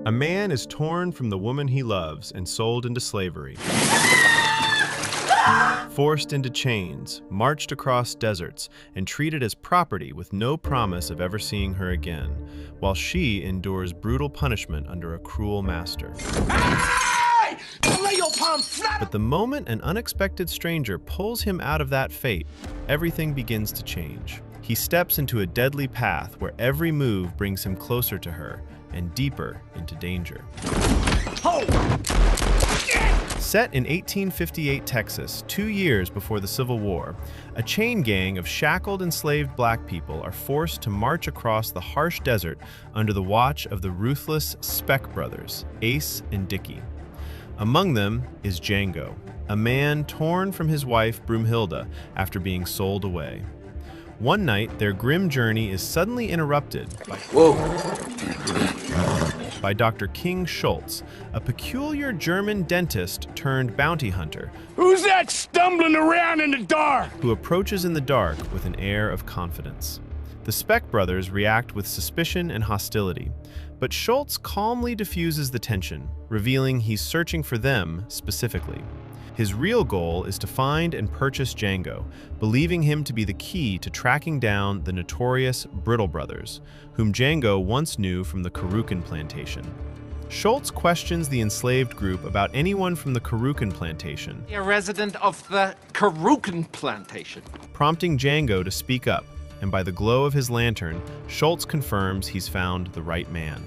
A man is torn from the woman he loves and sold into slavery. Forced into chains, marched across deserts, and treated as property with no promise of ever seeing her again, while she endures brutal punishment under a cruel master. But the moment an unexpected stranger pulls him out of that fate, everything begins to change. He steps into a deadly path where every move brings him closer to her and deeper into danger. Set in 1858 Texas, 2 years before the Civil War, a chain gang of shackled enslaved black people are forced to march across the harsh desert under the watch of the ruthless Speck brothers, Ace and Dickie. Among them is Django, a man torn from his wife Broomhilda after being sold away. One night, their grim journey is suddenly interrupted by Dr. King Schultz, a peculiar German dentist turned bounty hunter. Who's that stumbling around in the dark? Who approaches in the dark with an air of confidence. The Speck brothers react with suspicion and hostility, but Schultz calmly diffuses the tension, revealing he's searching for them specifically. His real goal is to find and purchase Django, believing him to be the key to tracking down the notorious Brittle brothers, whom Django once knew from the Karukan plantation. Schultz questions the enslaved group about anyone from the Karukan plantation, a resident of the Karukan plantation, prompting Django to speak up, and by the glow of his lantern, Schultz confirms he's found the right man.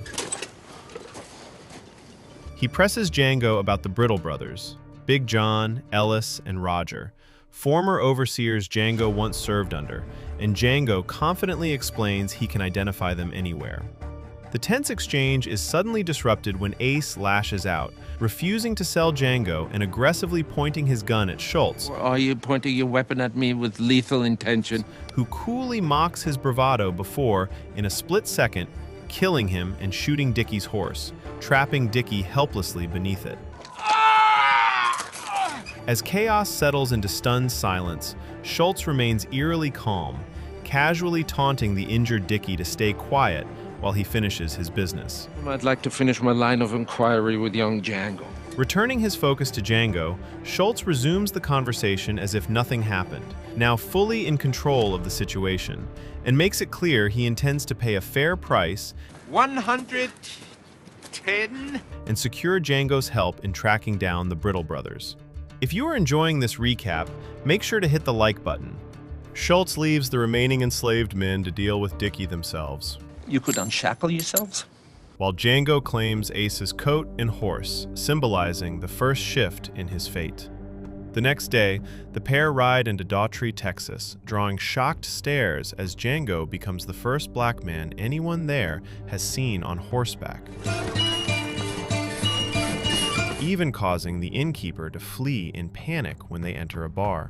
He presses Django about the Brittle brothers, Big John, Ellis, and Roger, former overseers Django once served under, and Django confidently explains he can identify them anywhere. The tense exchange is suddenly disrupted when Ace lashes out, refusing to sell Django and aggressively pointing his gun at Schultz. Or are you pointing your weapon at me with lethal intention? Who coolly mocks his bravado before, in a split second, killing him and shooting Dickie's horse, trapping Dickie helplessly beneath it. As chaos settles into stunned silence, Schultz remains eerily calm, casually taunting the injured Dickie to stay quiet while he finishes his business. I'd like to finish my line of inquiry with young Django. Returning his focus to Django, Schultz resumes the conversation as if nothing happened, now fully in control of the situation, and makes it clear he intends to pay a fair price 110 and secure Django's help in tracking down the Brittle brothers. If you are enjoying this recap, make sure to hit the like button. Schultz leaves the remaining enslaved men to deal with Dickie themselves, You could unshackle yourselves? while Django claims Ace's coat and horse, symbolizing the first shift in his fate. The next day, the pair ride into Daughtry, Texas, drawing shocked stares as Django becomes the first black man anyone there has seen on horseback, even causing the innkeeper to flee in panic when they enter a bar.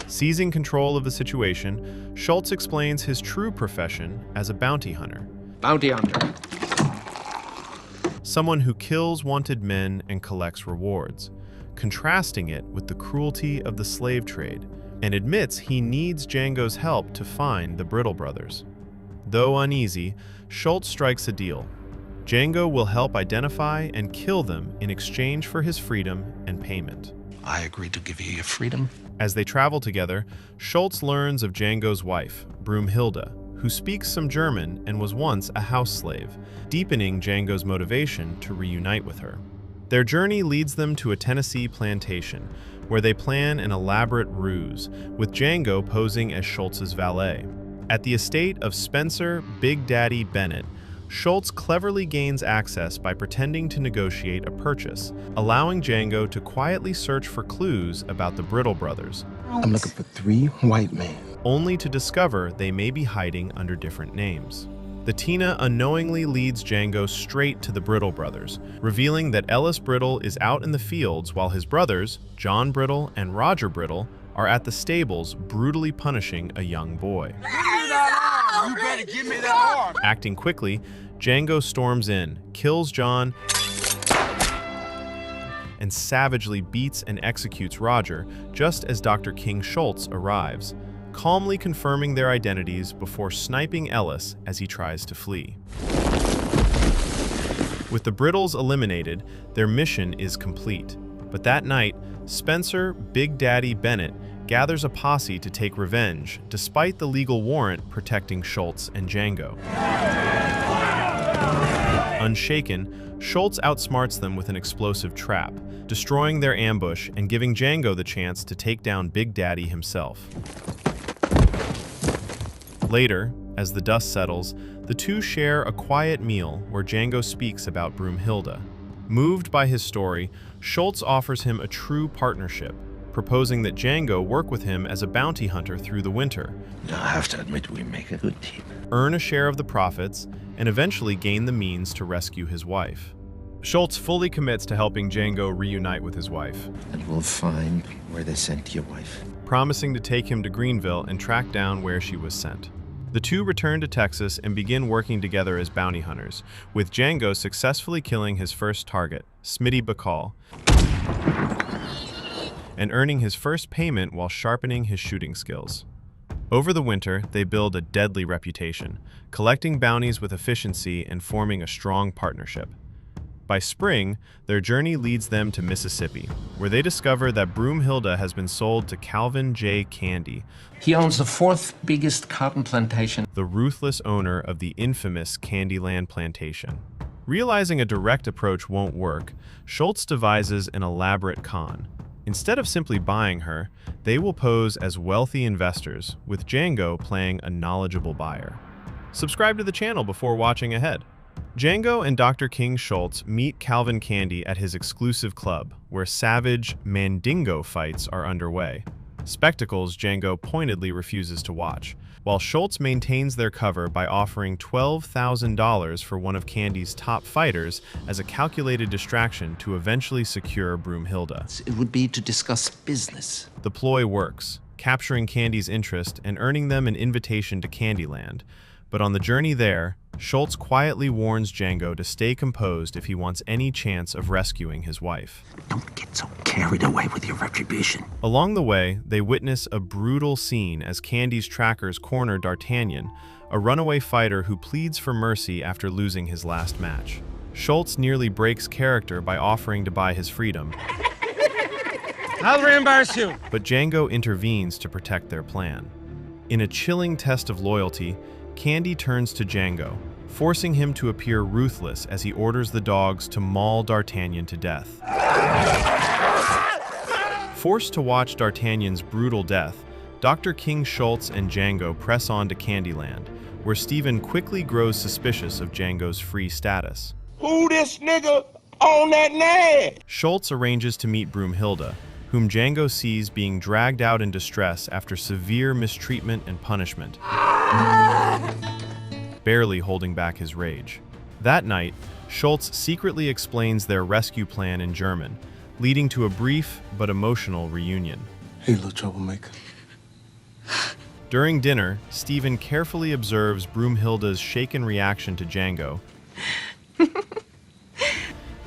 Seizing control of the situation, Schultz explains his true profession as a bounty hunter. Bounty hunter. Someone who kills wanted men and collects rewards, contrasting it with the cruelty of the slave trade, and admits he needs Django's help to find the Brittle brothers. Though uneasy, Schultz strikes a deal. Django will help identify and kill them in exchange for his freedom and payment. I agree to give you your freedom. As they travel together, Schultz learns of Django's wife, Broomhilda, who speaks some German and was once a house slave, deepening Django's motivation to reunite with her. Their journey leads them to a Tennessee plantation, where they plan an elaborate ruse, with Django posing as Schultz's valet. At the estate of Spencer Big Daddy Bennett, Schultz cleverly gains access by pretending to negotiate a purchase, allowing Django to quietly search for clues about the Brittle brothers. I'm looking for 3 white men. Only to discover they may be hiding under different names. The Tina unknowingly leads Django straight to the Brittle brothers, revealing that Ellis Brittle is out in the fields while his brothers, John Brittle and Roger Brittle, are at the stables brutally punishing a young boy. You better give me that arm. Acting quickly, Django storms in, kills John, and savagely beats and executes Roger just as Dr. King Schultz arrives, calmly confirming their identities before sniping Ellis as he tries to flee. With the Brittles eliminated, their mission is complete. But that night, Spencer Big Daddy Bennett gathers a posse to take revenge, despite the legal warrant protecting Schultz and Django. Unshaken, Schultz outsmarts them with an explosive trap, destroying their ambush and giving Django the chance to take down Big Daddy himself. Later, as the dust settles, the two share a quiet meal where Django speaks about Broomhilda. Moved by his story, Schultz offers him a true partnership, proposing that Django work with him as a bounty hunter through the winter, I have to admit we make a good team. earn a share of the profits, and eventually gain the means to rescue his wife. Schultz fully commits to helping Django reunite with his wife, And we'll find where they sent your wife. promising to take him to Greenville and track down where she was sent. The two return to Texas and begin working together as bounty hunters, with Django successfully killing his first target, Smitty Bacall, and earning his first payment while sharpening his shooting skills. Over the winter, they build a deadly reputation, collecting bounties with efficiency and forming a strong partnership. By spring, their journey leads them to Mississippi, where they discover that Broomhilda has been sold to Calvin J. Candy, He owns the fourth biggest cotton plantation. the ruthless owner of the infamous Candyland plantation. Realizing a direct approach won't work, Schultz devises an elaborate con. Instead of simply buying her, they will pose as wealthy investors, with Django playing a knowledgeable buyer. Subscribe to the channel before watching ahead. Django and Dr. King Schultz meet Calvin Candy at his exclusive club, where savage Mandingo fights are underway. Spectacles Django pointedly refuses to watch, while Schultz maintains their cover by offering $12,000 for one of Candy's top fighters as a calculated distraction to eventually secure Broomhilda. It would be to discuss business. The ploy works, capturing Candy's interest and earning them an invitation to Candyland. But on the journey there, Schultz quietly warns Django to stay composed if he wants any chance of rescuing his wife. Don't get so carried away with your retribution. Along the way, they witness a brutal scene as Candy's trackers corner D'Artagnan, a runaway fighter who pleads for mercy after losing his last match. Schultz nearly breaks character by offering to buy his freedom, I'll reimburse you. but Django intervenes to protect their plan. In a chilling test of loyalty, Candy turns to Django, forcing him to appear ruthless as he orders the dogs to maul D'Artagnan to death. Forced to watch D'Artagnan's brutal death, Dr. King Schultz and Django press on to Candyland, where Steven quickly grows suspicious of Django's free status. Who this nigga on that name? Schultz arranges to meet Broomhilda, whom Django sees being dragged out in distress after severe mistreatment and punishment, barely holding back his rage. That night, Schultz secretly explains their rescue plan in German, leading to a brief but emotional reunion. Hey, little troublemaker. During dinner, Steven carefully observes Broomhilda's shaken reaction to Django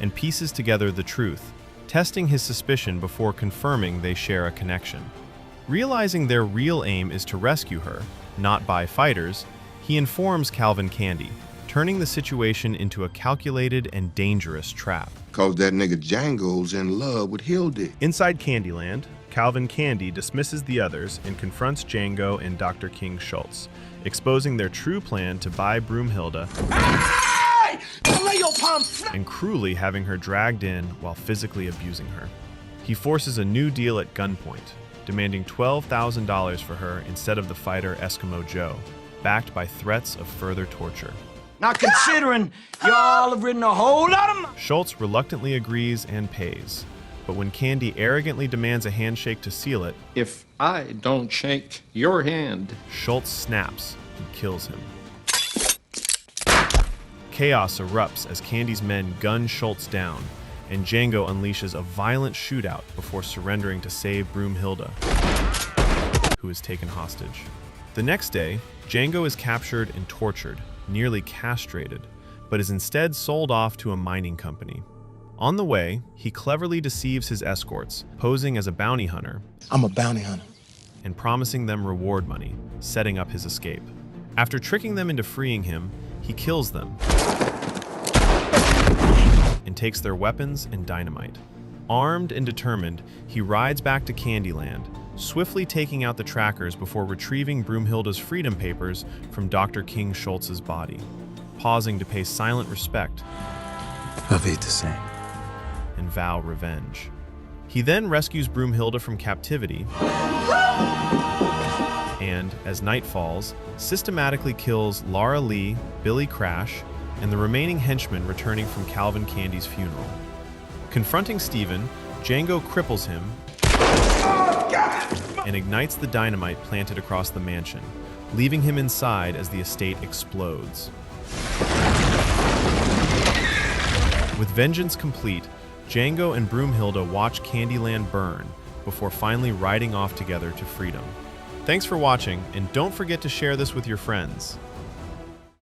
and pieces together the truth, testing his suspicion before confirming they share a connection. Realizing their real aim is to rescue her, not buy fighters, he informs Calvin Candy, turning the situation into a calculated and dangerous trap. Cause that nigga Django's in love with Hildy. Inside Candyland, Calvin Candy dismisses the others and confronts Django and Dr. King Schultz, exposing their true plan to buy Broomhilda and cruelly having her dragged in while physically abusing her. He forces a new deal at gunpoint, demanding $12,000 for her instead of the fighter Eskimo Joe, backed by threats of further torture. Now considering y'all have ridden a whole lot of Schultz reluctantly agrees and pays, but when Candy arrogantly demands a handshake to seal it, If I don't shake your hand, Schultz snaps and kills him. Chaos erupts as Candy's men gun Schultz down, and Django unleashes a violent shootout before surrendering to save Broomhilda, who is taken hostage. The next day, Django is captured and tortured, nearly castrated, but is instead sold off to a mining company. On the way, he cleverly deceives his escorts, posing as a bounty hunter I'm a bounty hunter. and promising them reward money, setting up his escape. After tricking them into freeing him, he kills them and takes their weapons and dynamite. Armed and determined, he rides back to Candyland, swiftly taking out the trackers before retrieving Broomhilda's freedom papers from Dr. King Schultz's body, pausing to pay silent respect Auf Wiedersehen. and vow revenge. He then rescues Broomhilda from captivity and, as night falls, systematically kills Laura Lee, Billy Crash, and the remaining henchmen returning from Calvin Candy's funeral. Confronting Steven, Django cripples him and ignites the dynamite planted across the mansion, leaving him inside as the estate explodes. With vengeance complete, Django and Broomhilda watch Candyland burn before finally riding off together to freedom. Thanks for watching, and don't forget to share this with your friends.